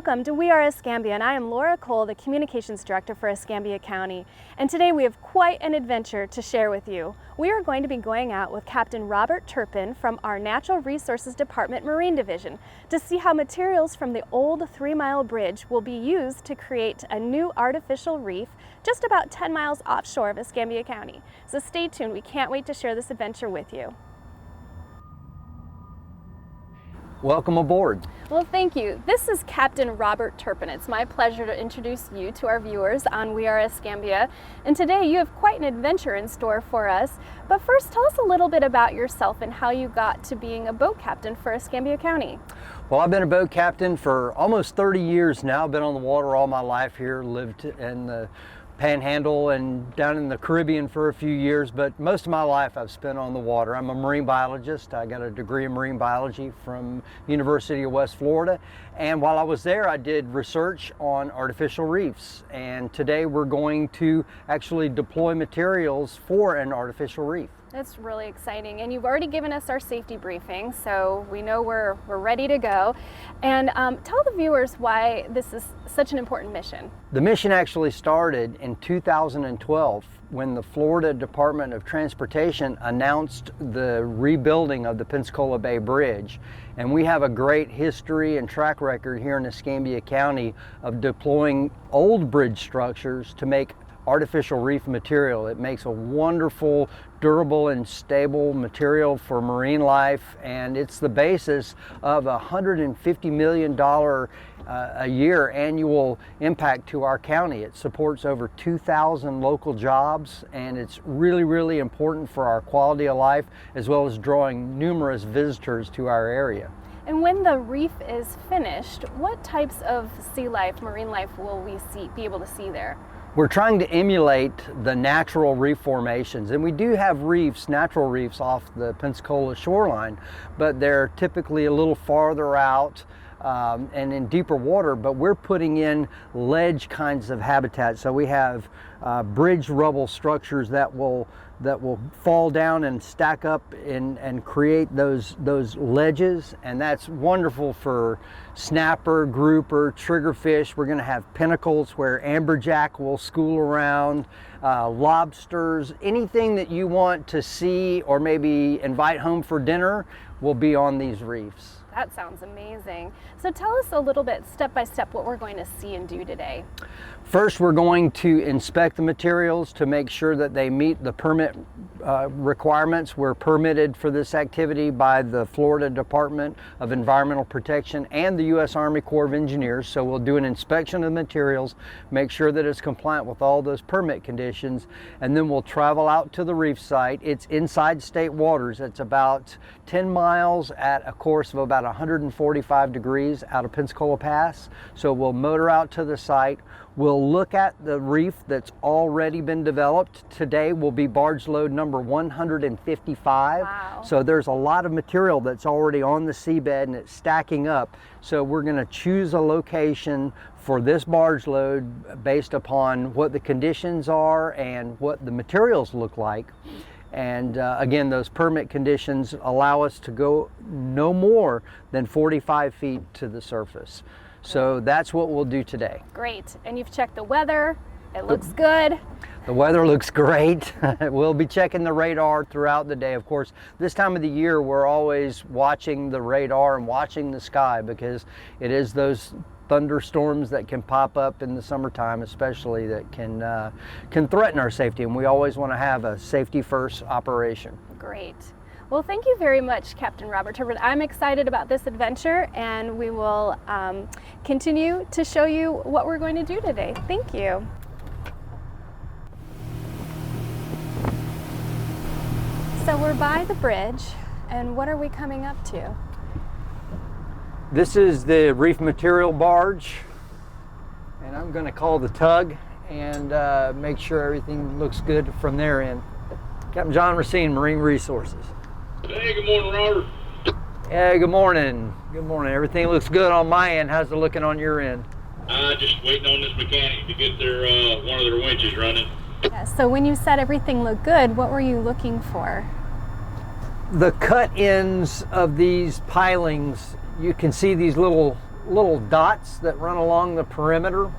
Welcome to We Are Escambia, and I am Laura Cole, the Communications Director for Escambia County. And today we have quite an adventure to share with you. We are going to be going out with Captain Robert Turpin from our Natural Resources Department Marine Division to see how materials from the old 3-mile bridge will be used to create a new artificial reef just about 10 miles offshore of Escambia County. So stay tuned, we can't wait to share this adventure with you. Welcome aboard. Well, thank you. This is Captain Robert Turpin. It's my pleasure to introduce you to our viewers on We Are Escambia. And today you have quite an adventure in store for us. But first, tell us a little bit about yourself and how you got to being a boat captain for Escambia County. Well, I've been a boat captain for almost 30 years now. I've been on the water all my life here, lived in the Panhandle and down in the Caribbean for a few years, but most of my life I've spent on the water. I'm a marine biologist. I got a degree in marine biology from University of West Florida, and while I was there I did research on artificial reefs, and today we're going to actually deploy materials for an artificial reef. That's really exciting, and you've already given us our safety briefing, so we know we're ready to go. And tell the viewers why this is such an important mission. The mission actually started in 2012 when the Florida Department of Transportation announced the rebuilding of the Pensacola Bay Bridge. And we have a great history and track record here in Escambia County of deploying old bridge structures to make artificial reef material. It makes a wonderful, durable and stable material for marine life, and it's the basis of a $150 million a year annual impact to our county. It supports over 2,000 local jobs, and it's really, really important for our quality of life as well as drawing numerous visitors to our area. And when the reef is finished, what types of sea life, marine life, will we be able to see there? We're trying to emulate the natural reef formations, and we do have reefs, natural reefs off the Pensacola shoreline, but they're typically a little farther out and in deeper water, but we're putting in ledge kinds of habitats. So we have bridge rubble structures that will fall down and stack up and create those ledges, and that's wonderful for snapper, grouper, triggerfish. We're going to have pinnacles where amberjack will school around, lobsters, anything that you want to see or maybe invite home for dinner will be on these reefs. That sounds amazing. So tell us a little bit, step by step, what we're going to see and do today. First, we're going to inspect the materials to make sure that they meet the permit requirements. We're permitted for this activity by the Florida Department of Environmental Protection and the U.S. Army Corps of Engineers. So we'll do an inspection of the materials, make sure that it's compliant with all those permit conditions, and then we'll travel out to the reef site. It's inside state waters. It's about 10 miles at a course of about 145 degrees out of Pensacola Pass. So we'll motor out to the site. We'll look at the reef that's already been developed. Today will be barge load number 155. Wow. So there's a lot of material that's already on the seabed and it's stacking up. So we're going to choose a location for this barge load based upon what the conditions are and what the materials look like. And again, those permit conditions allow us to go no more than 45 feet to the surface. So that's what we'll do today. Great. And you've checked the weather. It looks good. The weather looks great. We'll be checking the radar throughout the day. Of course, this time of the year, we're always watching the radar and watching the sky because it is those thunderstorms that can pop up in the summertime, especially, that can threaten our safety. And we always want to have a safety first operation. Great. Well, thank you very much, Captain Robert Turpin. I'm excited about this adventure, and we will continue to show you what we're going to do today. Thank you. So we're by the bridge, and what are we coming up to? This is the reef material barge, and I'm going to call the tug and make sure everything looks good from their end. Captain John Racine, Marine Resources. Hey, good morning, Robert. Hey, good morning. Good morning. Everything looks good on my end. How's it looking on your end? Just waiting on this mechanic to get their one of their winches running. Yeah, so when you said everything looked good, what were you looking for? The cut ends of these pilings, you can see these little little dots that run along the perimeter,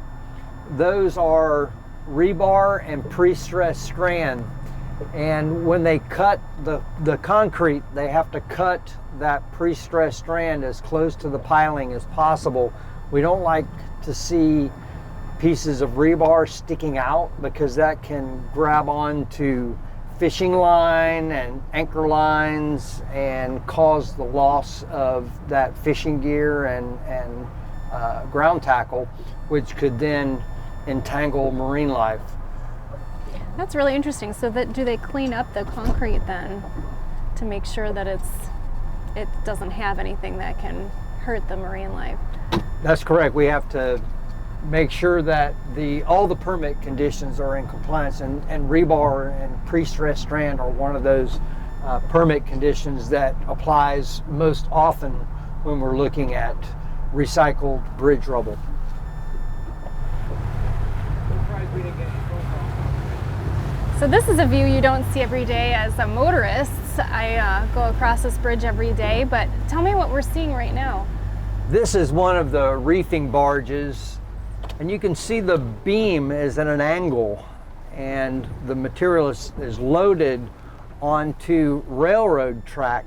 those are rebar and pre-stressed strand. And when they cut the concrete, they have to cut that pre-stressed strand as close to the piling as possible. We don't like to see pieces of rebar sticking out because that can grab onto fishing line and anchor lines and cause the loss of that fishing gear and ground tackle, which could then entangle marine life. That's really interesting. So do they clean up the concrete then to make sure that it doesn't have anything that can hurt the marine life? That's correct. We have to make sure that all the permit conditions are in compliance, and rebar and pre-stressed strand are one of those permit conditions that applies most often when we're looking at recycled bridge rubble. So this is a view you don't see every day as a motorist. I go across this bridge every day, but tell me what we're seeing right now. This is one of the reefing barges, and you can see the beam is at an angle, and the material is loaded onto railroad track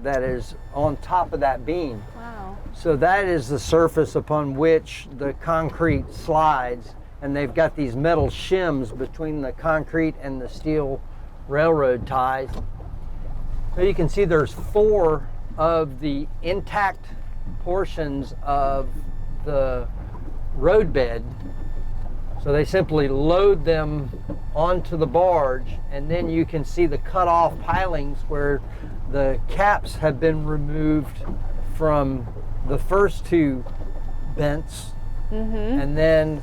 that is on top of that beam. Wow. So that is the surface upon which the concrete slides, and they've got these metal shims between the concrete and the steel railroad ties. So you can see there's 4 of the intact portions of the roadbed. So they simply load them onto the barge, and then you can see the cut off pilings where the caps have been removed from the first 2 bents, and then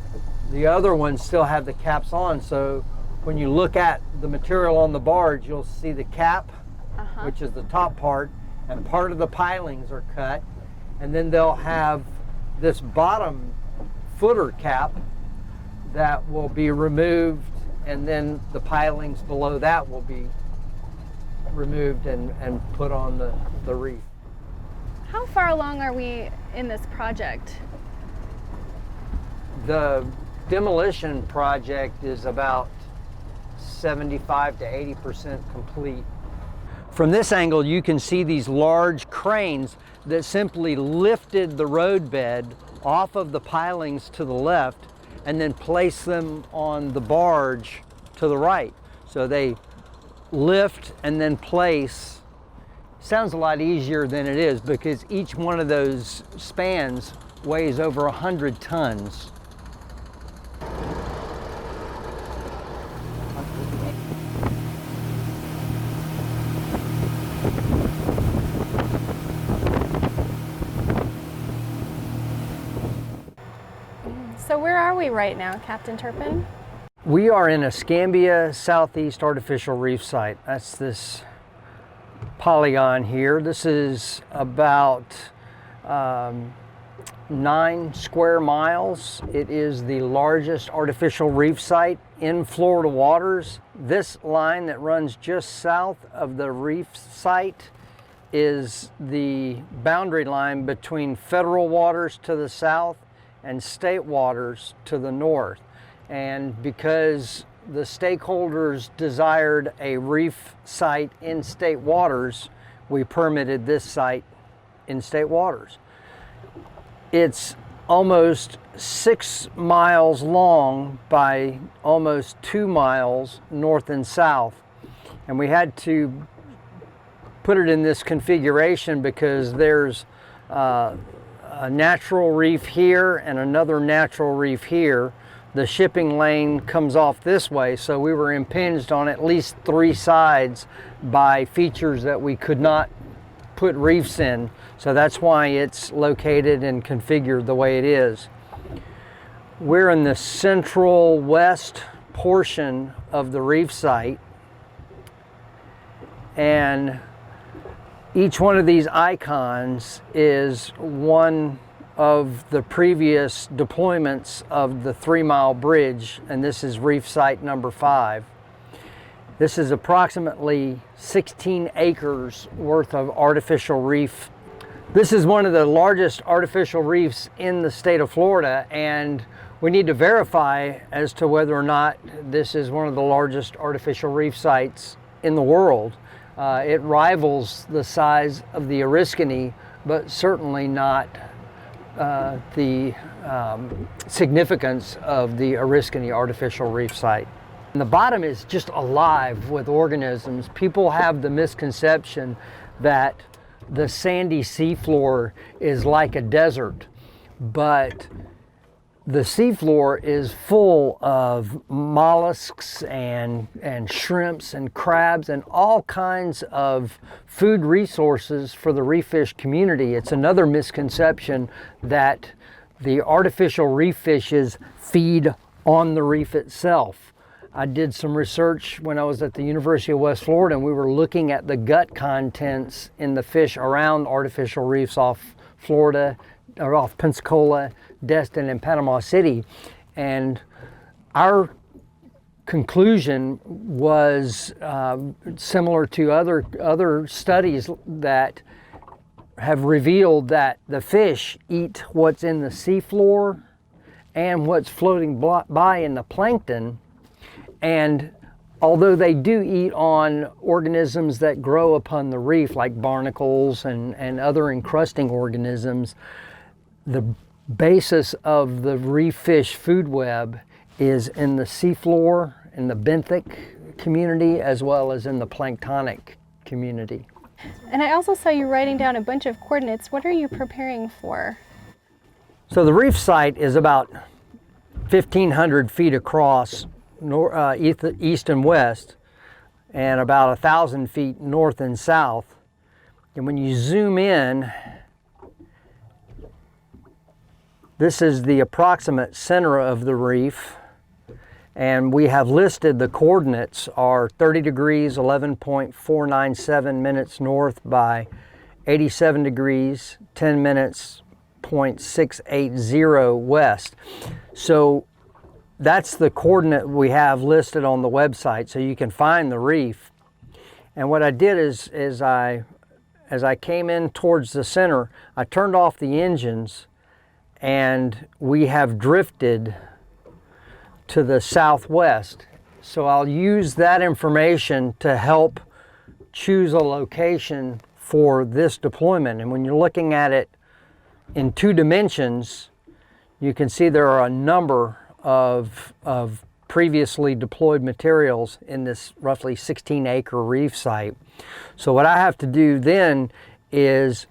the other ones still have the caps on. So when you look at the material on the barge, you'll see the cap, which is the top part, and part of the pilings are cut, and then they'll have this bottom footer cap that will be removed, and then the pilings below that will be removed and put on the reef. How far along are we in this project? The demolition project is about 75 to 80% complete. From this angle, you can see these large cranes that simply lifted the roadbed off of the pilings to the left and then placed them on the barge to the right. So they lift and then place. Sounds a lot easier than it is because each one of those spans weighs over 100 tons. So where are we right now, Captain Turpin? We are in Escambia Southeast Artificial Reef Site. That's this polygon here. This is about 9 square miles. It is the largest artificial reef site in Florida waters. This line that runs just south of the reef site is the boundary line between federal waters to the south and state waters to the north. And because the stakeholders desired a reef site in state waters, we permitted this site in state waters. It's almost 6 miles long by almost 2 miles north and south. And we had to put it in this configuration because there's a natural reef here and another natural reef here. The shipping lane comes off this way, so we were impinged on at least 3 sides by features that we could not put reefs in. So that's why it's located and configured the way it is. We're in the central west portion of the reef site, and each one of these icons is one of the previous deployments of the 3-mile bridge, and this is reef site number 5. This is approximately 16 acres worth of artificial reef This is one of the largest artificial reefs in the state of Florida, and we need to verify as to whether or not this is one of the largest artificial reef sites in the world. It rivals the size of the Oriskany, but certainly not the significance of the Oriskany artificial reef site. And the bottom is just alive with organisms. People have the misconception that the sandy seafloor is like a desert, but the seafloor is full of mollusks and shrimps and crabs and all kinds of food resources for the reef fish community. It's another misconception that the artificial reef fishes feed on the reef itself. I did some research when I was at the University of West Florida, and we were looking at the gut contents in the fish around artificial reefs off Florida, or off Pensacola, Destin, and Panama City. And our conclusion was similar to other studies that have revealed that the fish eat what's in the seafloor and what's floating by in the plankton. And although they do eat on organisms that grow upon the reef, like barnacles and other encrusting organisms, the basis of the reef fish food web is in the seafloor, in the benthic community, as well as in the planktonic community. And I also saw you writing down a bunch of coordinates. What are you preparing for? So the reef site is about 1,500 feet across, east and west, and about 1,000 feet north and south. And when you zoom in, this is the approximate center of the reef, and we have listed the coordinates are 30 degrees, 11.497 minutes north by 87 degrees, 10 minutes, 0.680 west. So that's the coordinate we have listed on the website, so you can find the reef. And what I did is as I came in towards the center, I turned off the engines, and we have drifted to the southwest. So I'll use that information to help choose a location for this deployment. And when you're looking at it in 2 dimensions, you can see there are a number of previously deployed materials in this roughly 16-acre reef site. So what I have to do then is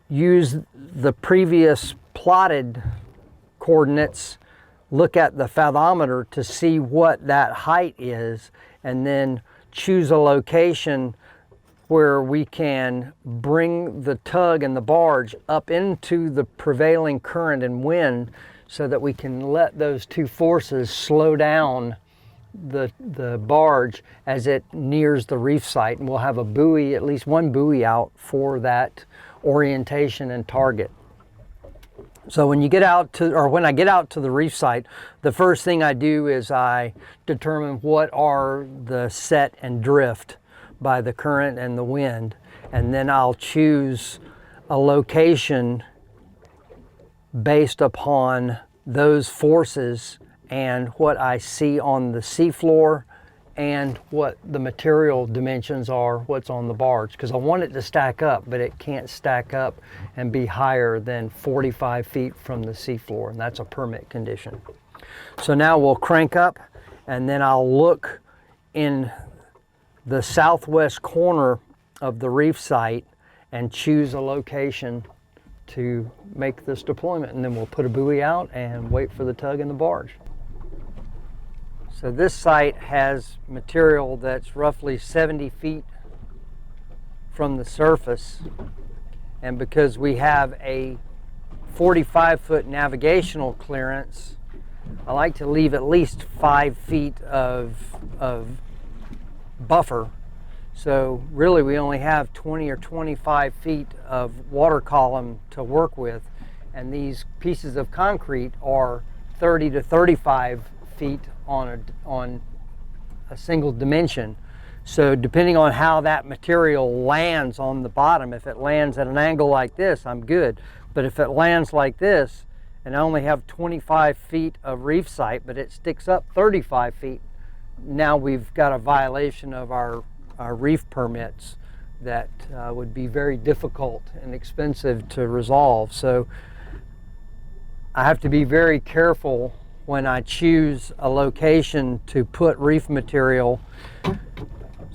use the previous plotted coordinates, look at the fathometer to see what that height is, and then choose a location where we can bring the tug and the barge up into the prevailing current and wind, so that we can let those 2 forces slow down the barge as it nears the reef site. And we'll have a buoy, at least one buoy out for that orientation and target. So when you get out to, or when I get out to the reef site, the first thing I do is I determine what are the set and drift by the current and the wind. And then I'll choose a location based upon those forces and what I see on the seafloor and what the material dimensions are, what's on the barge, because I want it to stack up, but it can't stack up and be higher than 45 feet from the seafloor, and that's a permit condition. So now we'll crank up, and then I'll look in the southwest corner of the reef site and choose a location to make this deployment, and then we'll put a buoy out and wait for the tug and the barge. So this site has material that's roughly 70 feet from the surface, and because we have a 45-foot navigational clearance, I like to leave at least 5 feet of buffer. So really we only have 20 or 25 feet of water column to work with, and these pieces of concrete are 30 to 35 feet on a single dimension. So depending on how that material lands on the bottom, if it lands at an angle like this, I'm good. But if it lands like this, and I only have 25 feet of reef site, but it sticks up 35 feet, now we've got a violation of our reef permits that would be very difficult and expensive to resolve. So I have to be very careful when I choose a location to put reef material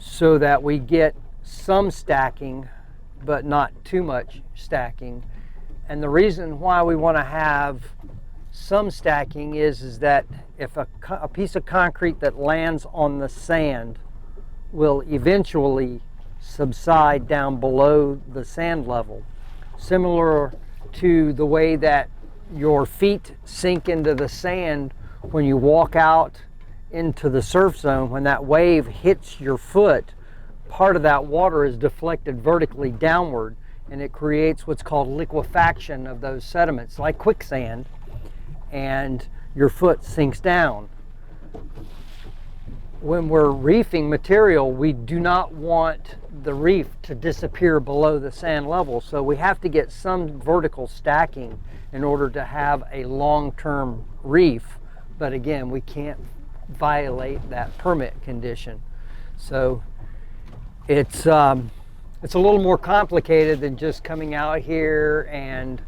so that we get some stacking, but not too much stacking. And the reason why we want to have some stacking is that if a piece of concrete that lands on the sand will eventually subside down below the sand level, similar to the way that your feet sink into the sand when you walk out into the surf zone. When that wave hits your foot, part of that water is deflected vertically downward, and it creates what's called liquefaction of those sediments, like quicksand, and your foot sinks down. When we're reefing material, we do not want the reef to disappear below the sand level, so we have to get some vertical stacking in order to have a long-term reef. But again, we can't violate that permit condition. So it's a little more complicated than just coming out here and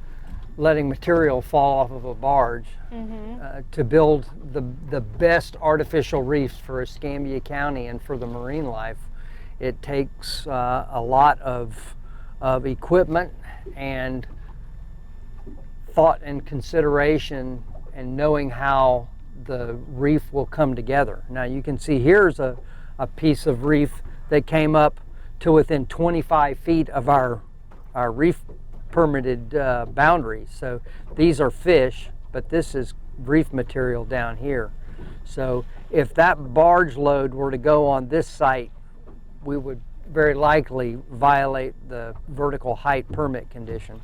letting material fall off of a barge. To build the best artificial reefs for Escambia County and for the marine life, it takes a lot of equipment and thought and consideration, and knowing how the reef will come together. Now you can see here's a piece of reef that came up to within 25 feet of our reef permitted boundaries. So these are fish, but this is reef material down here. So if that barge load were to go on this site, we would very likely violate the vertical height permit condition.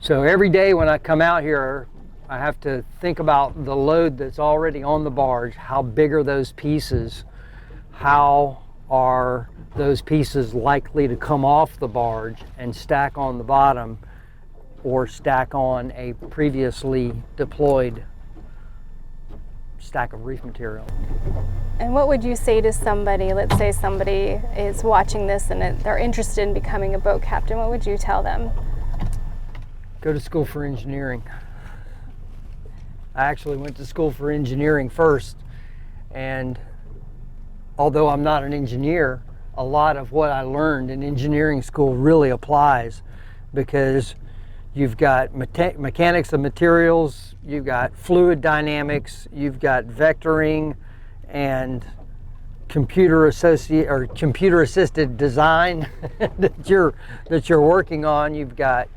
So every day when I come out here, I have to think about the load that's already on the barge. How big are those pieces? How are those pieces likely to come off the barge and stack on the bottom, or stack on a previously deployed stack of reef material? And what would you say to somebody, let's say somebody is watching this and they're interested in becoming a boat captain, what would you tell them? Go to school for engineering. I actually went to school for engineering first, and although I'm not an engineer, a lot of what I learned in engineering school really applies, because you've got mechanics of materials, you've got fluid dynamics, you've got vectoring and computer assisted design that you're working on. You've got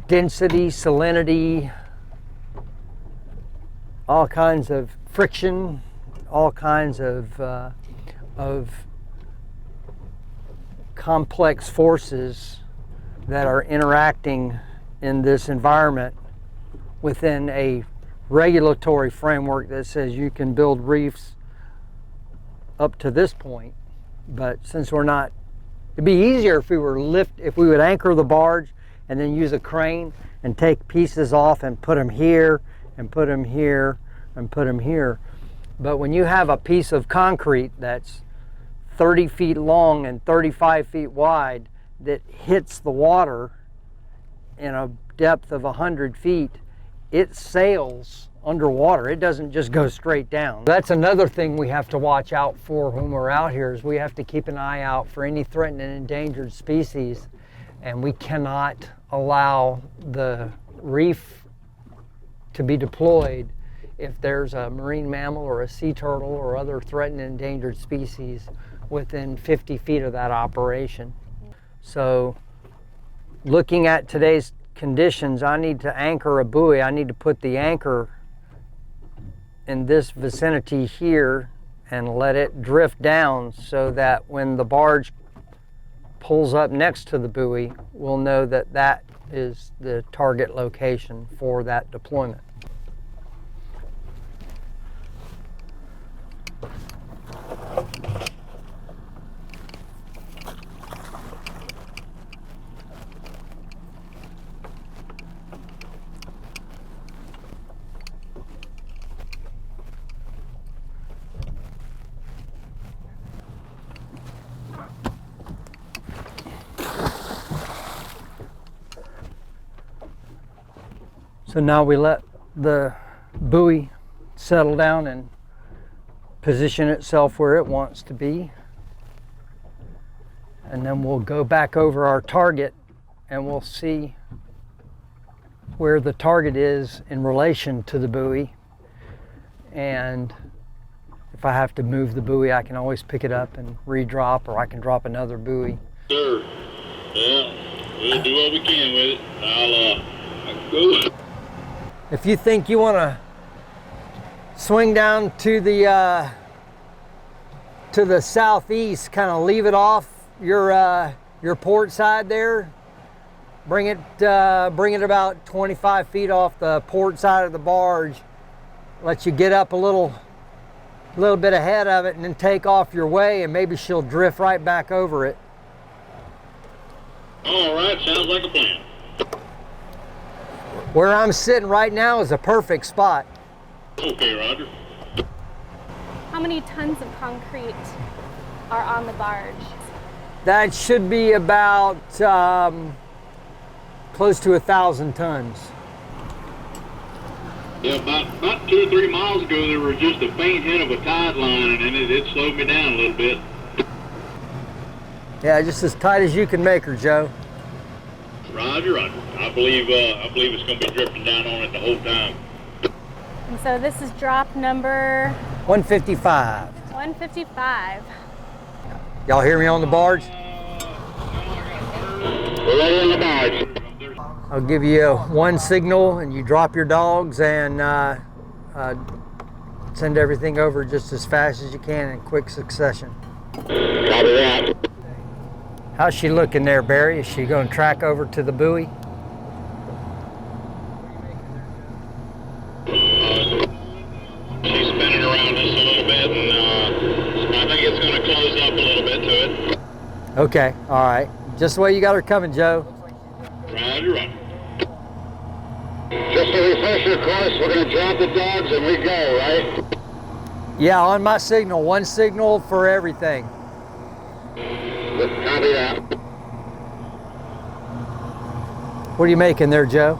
density, salinity, all kinds of friction, all kinds of complex forces that are interacting in this environment within a regulatory framework that says you can build reefs up to this point. But since we're not, it'd be easier if we would anchor the barge and then use a crane and take pieces off and put them here and put them here and put them here. But when you have a piece of concrete that's 30 feet long and 35 feet wide that hits the water in a depth of 100 feet, it sails underwater. It doesn't just go straight down. That's another thing we have to watch out for when we're out here, is we have to keep an eye out for any threatened and endangered species, and we cannot allow the reef to be deployed if there's a marine mammal or a sea turtle or other threatened and endangered species within 50 feet of that operation. So looking at today's conditions, I need to anchor a buoy. I need to put the anchor in this vicinity here and let it drift down, so that when the barge pulls up next to the buoy, we'll know that that is the target location for that deployment. So now we let the buoy settle down and position itself where it wants to be. And then we'll go back over our target and we'll see where the target is in relation to the buoy. And if I have to move the buoy, I can always pick it up and re-drop, or I can drop another buoy. Sure. Yeah, we'll do what we can with it. I'll go. If you think you want to swing down to the southeast, kind of leave it off your port side there, bring it about 25 feet off the port side of the barge, let you get up a little bit ahead of it, and then take off your way, and maybe she'll drift right back over it. All right, sounds like a plan. Where I'm sitting right now is a perfect spot. Okay, Roger. How many tons of concrete are on the barge? That should be about close to 1,000 tons. Yeah, about 2 or 3 miles ago, there was just a faint hint of a tide line, and it slowed me down a little bit. Yeah, just as tight as you can make her, Joe. Roger, Roger. I believe it's going to be drifting down on it the whole time. And so this is drop number 155. 155. Y'all hear me on the barge? We're ready on the barge. I'll give you one signal and you drop your dogs and send everything over just as fast as you can in quick succession. Copy that. How's she looking there, Barry? Is she going to track over to the buoy? She's spinning around just a little bit, and I think it's going to close up a little bit to it. Okay, all right. Just the way you got her coming, Joe. Roger, Roger. Just a refresher course, we're going to drop the dogs and we go, right? Yeah, on my signal. One signal for everything. Copy that. What are you making there, Joe?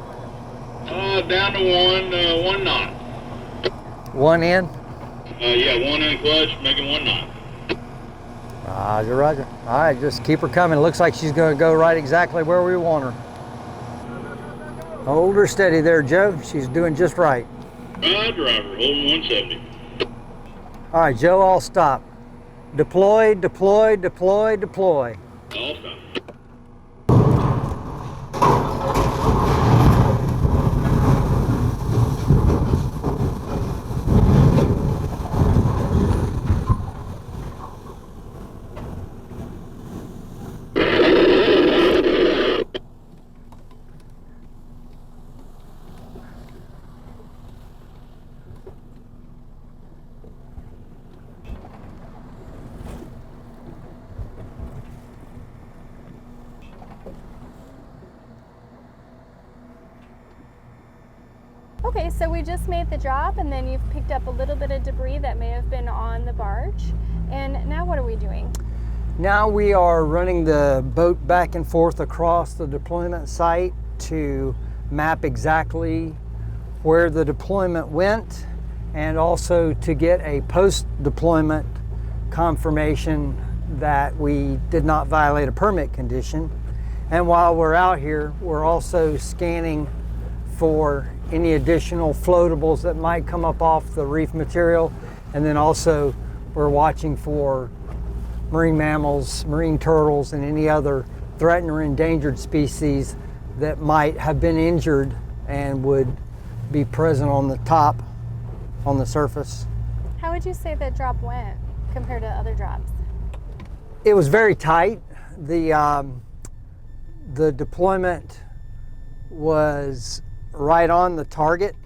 Down to one knot. One in? Yeah, one in clutch, making 1 knot. Roger, roger. All right, just keep her coming. It looks like she's going to go right exactly where we want her. Hold her steady there, Joe. She's doing just right. Roger, Roger, holding 170. All right, Joe, I'll stop. Deploy, deploy, deploy, deploy. All done. Okay, so we just made the drop and then you've picked up a little bit of debris that may have been on the barge. And now what are we doing? Now we are running the boat back and forth across the deployment site to map exactly where the deployment went, and also to get a post-deployment confirmation that we did not violate a permit condition. And while we're out here, we're also scanning for any additional floatables that might come up off the reef material. And then also we're watching for marine mammals, marine turtles, and any other threatened or endangered species that might have been injured and would be present on the top, on the surface. How would you say that drop went compared to other drops? It was very tight. The deployment was right on the target.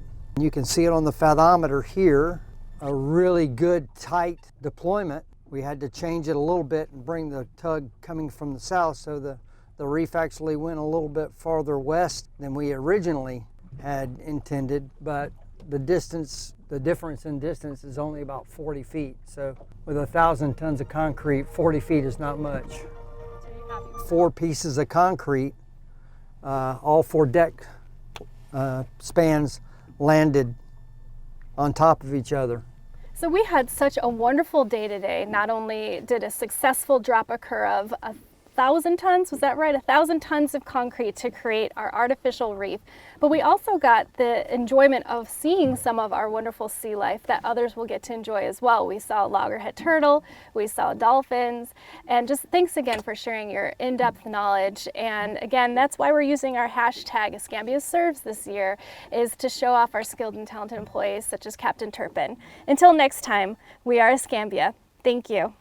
You can see it on the fathometer here, a really good tight deployment. We had to change it a little bit and bring the tug coming from the south, so the reef actually went a little bit farther west than we originally had intended, but the difference in distance is only about 40 feet. So with 1,000 tons of concrete, 40 feet is not much. 4 pieces of concrete, all 4 deck spans landed on top of each other. So we had such a wonderful day today. Not only did a successful drop occur of 1,000 tons, was that right? 1,000 tons of concrete to create our artificial reef, but we also got the enjoyment of seeing some of our wonderful sea life that others will get to enjoy as well. We saw loggerhead turtle, we saw dolphins, and just thanks again for sharing your in-depth knowledge. And again, that's why we're using our hashtag Escambia Serves this year, is to show off our skilled and talented employees such as Captain Turpin. Until next time, we are Escambia. Thank you.